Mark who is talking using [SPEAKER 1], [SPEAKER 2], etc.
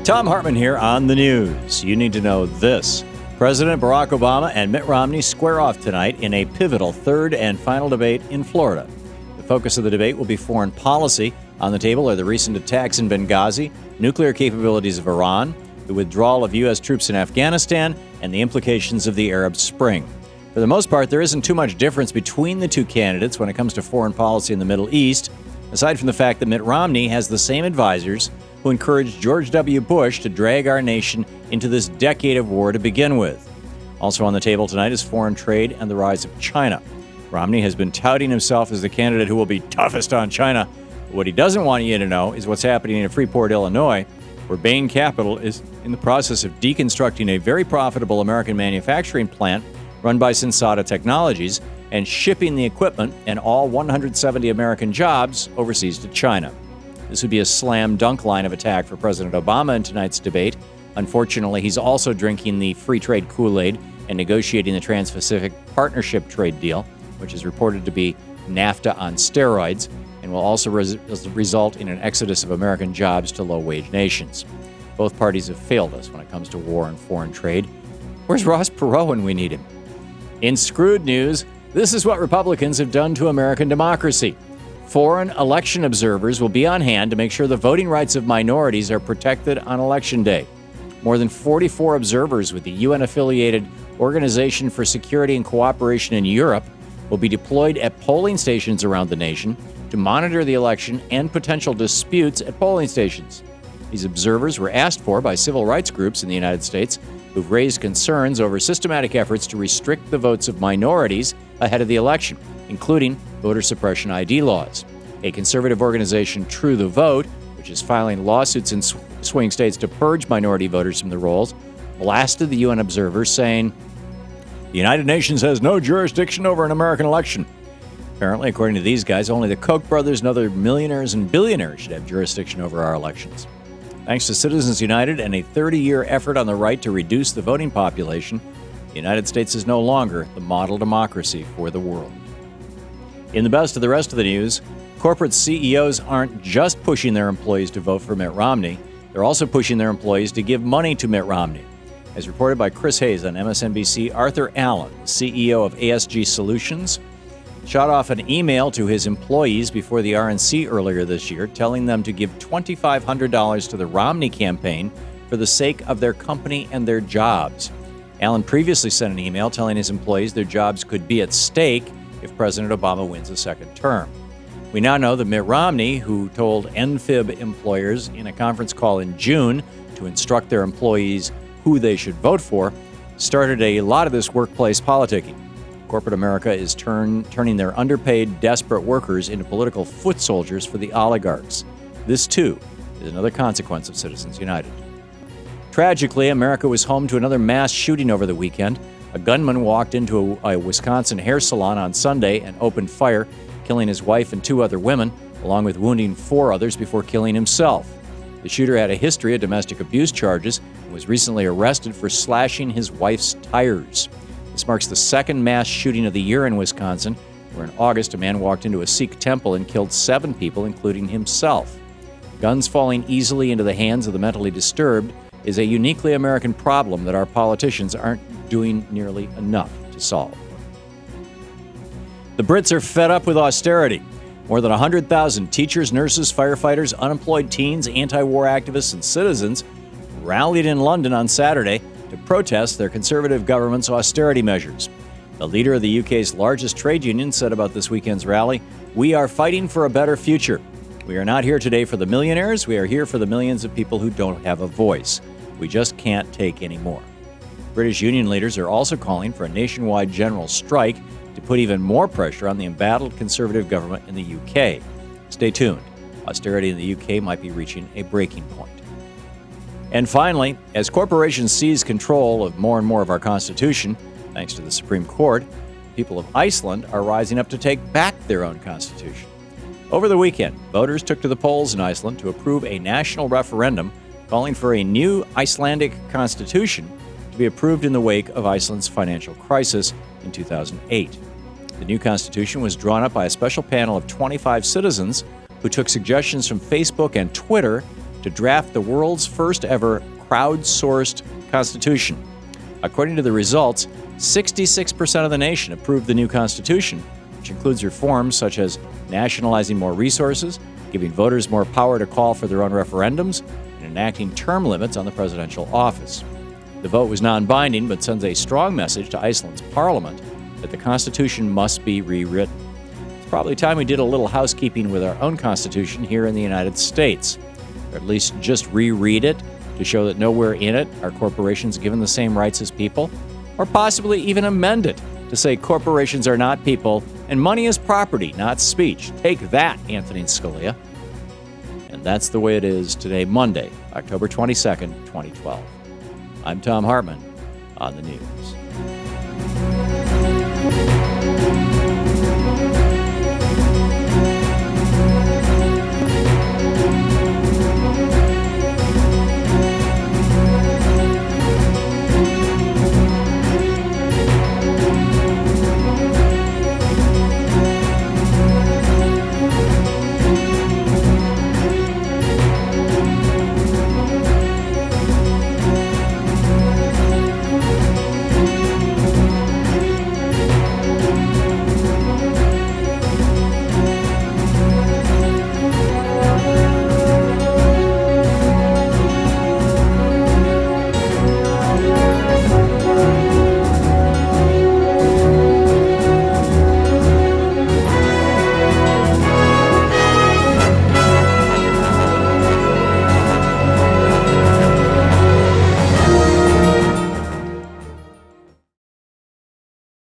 [SPEAKER 1] Thom Hartmann here on the news. You need to know this. President Barack Obama and Mitt Romney square off tonight in a pivotal third and final debate in Florida. The focus of the debate will be foreign policy. On the table are the recent attacks in Benghazi, nuclear capabilities of Iran, the withdrawal of U.S. troops in Afghanistan, and the implications of the Arab Spring. For the most part, there isn't too much difference between the two candidates when it comes to foreign policy in the Middle East, aside from the fact that Mitt Romney has the same advisors who encouraged George W. Bush to drag our nation into this decade of war to begin with. Also on the table tonight is foreign trade and the rise of China. Romney has been touting himself as the candidate who will be toughest on China. But what he doesn't want you to know is what's happening in Freeport, Illinois, where Bain Capital is in the process of deconstructing a very profitable American manufacturing plant run by Sensata Technologies and shipping the equipment and all 170 American jobs overseas to China. This would be a slam dunk line of attack for President Obama in tonight's debate. Unfortunately, he's also drinking the free trade Kool-Aid and negotiating the Trans-Pacific Partnership trade deal, which is reported to be NAFTA on steroids, and will also result in an exodus of American jobs to low-wage nations. Both parties have failed us when it comes to war and foreign trade. Where's Ross Perot when we need him? In screwed news, this is what Republicans have done to American democracy. Foreign election observers will be on hand to make sure the voting rights of minorities are protected on Election Day. More than 44 observers with the UN-affiliated Organization for Security and Cooperation in Europe will be deployed at polling stations around the nation to monitor the election and potential disputes at polling stations. These observers were asked for by civil rights groups in the United States who've raised concerns over systematic efforts to restrict the votes of minorities ahead of the election, including voter suppression ID laws. A conservative organization, True the Vote, which is filing lawsuits in swing states to purge minority voters from the rolls, blasted the UN observers, saying, "The United Nations has no jurisdiction over an American election." Apparently, according to these guys, only the Koch brothers and other millionaires and billionaires should have jurisdiction over our elections. Thanks to Citizens United and a 30-year effort on the right to reduce the voting population, the United States is no longer the model democracy for the world. In the best of the rest of the news, corporate CEOs aren't just pushing their employees to vote for Mitt Romney, they're also pushing their employees to give money to Mitt Romney. As reported by Chris Hayes on MSNBC, Arthur Allen, the CEO of ASG Solutions, shot off an email to his employees before the RNC earlier this year, telling them to give $2,500 to the Romney campaign for the sake of their company and their jobs. Allen previously sent an email telling his employees their jobs could be at stake if President Obama wins a second term. We now know that Mitt Romney, who told NFIB employers in a conference call in June to instruct their employees who they should vote for, started a lot of this workplace politicking. Corporate America is turning their underpaid, desperate workers into political foot soldiers for the oligarchs. This, too, is another consequence of Citizens United. Tragically, America was home to another mass shooting over the weekend. A gunman walked into a Wisconsin hair salon on Sunday and opened fire, killing his wife and 2 other women, along with wounding 4 others before killing himself. The shooter had a history of domestic abuse charges and was recently arrested for slashing his wife's tires. This marks the second mass shooting of the year in Wisconsin, where in August a man walked into a Sikh temple and killed 7 people, including himself. Guns falling easily into the hands of the mentally disturbed is a uniquely American problem that our politicians aren't doing nearly enough to solve. The Brits are fed up with austerity. More than 100,000 teachers, nurses, firefighters, unemployed teens, anti-war activists, and citizens rallied in London on Saturday to protest their Conservative government's austerity measures. The leader of the UK's largest trade union said about this weekend's rally, "We are fighting for a better future. We are not here today for the millionaires. We are here for the millions of people who don't have a voice. We just can't take any more." British union leaders are also calling for a nationwide general strike to put even more pressure on the embattled Conservative government in the UK. Stay tuned. Austerity in the UK might be reaching a breaking point. And finally, as corporations seize control of more and more of our Constitution, thanks to the Supreme Court, people of Iceland are rising up to take back their own Constitution. Over the weekend, voters took to the polls in Iceland to approve a national referendum calling for a new Icelandic constitution to be approved in the wake of Iceland's financial crisis in 2008. The new constitution was drawn up by a special panel of 25 citizens who took suggestions from Facebook and Twitter to draft the world's first ever crowdsourced constitution. According to the results, 66% of the nation approved the new constitution, which includes reforms such as nationalizing more resources, giving voters more power to call for their own referendums, and enacting term limits on the presidential office. The vote was non-binding, but sends a strong message to Iceland's parliament that the Constitution must be rewritten. It's probably time we did a little housekeeping with our own Constitution here in the United States, or at least just reread it to show that nowhere in it are corporations given the same rights as people, or possibly even amend it to say corporations are not people and money is property, not speech. Take that, Anthony Scalia. And that's the way it is today, Monday, October 22nd, 2012. I'm Thom Hartmann on the news.